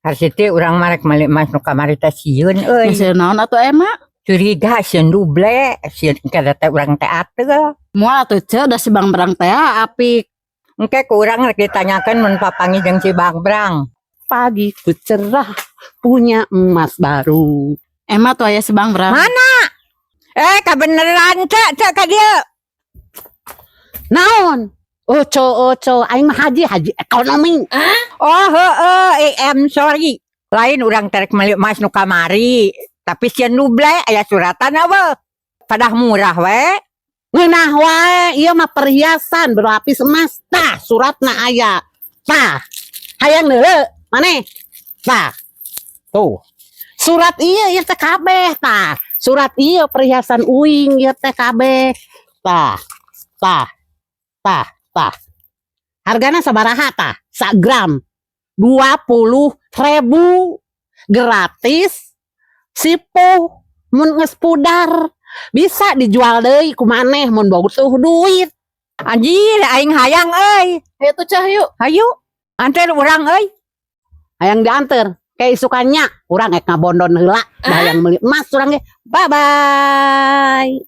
Harsiti urang marek malik mas nu kamari teh sieun euy. Geus naon atuh emak? Curiga sieun duble, sieun kada teh urang teh ateul. Moal atuh ce da si Bang Brang teh apik. Engke ku urang rek ditanyakeun mun papangi jeung si Bang Brang. Pagiku cerah, punya emas baru. Emak tuh aya si Bang Brang. Mana? Kabeneran cek ka dieu. Naon? Oco, aing mah haji ekonomi. Oh heueuh, I'm sorry. Lain urang terek malik mas nu kamari, tapi sieun duble aya suratan eueuh. Padah murah we. Ngeunah wae, ieu mah perhiasan berlapis emas. Tah, suratna aya. Tah, hayang deuleu, maneh. Tah. Tuh. Surat ieu teh kabeh tah. Surat ieu perhiasan uing ieu teh kabeh. Tah. Hargana sabaraha tah? 1 gram 20.000 gratis. Sipuh mun geus pudar bisa dijual deui ku maneh mun butuh duit. Anjir, aing hayang euy. Hayu tuh Cahyu. Hayu, anter urang euy. Hayang dianter kayak isukannya urang ek ngabondon heula hayang meuli emas urang ge. Bye bye.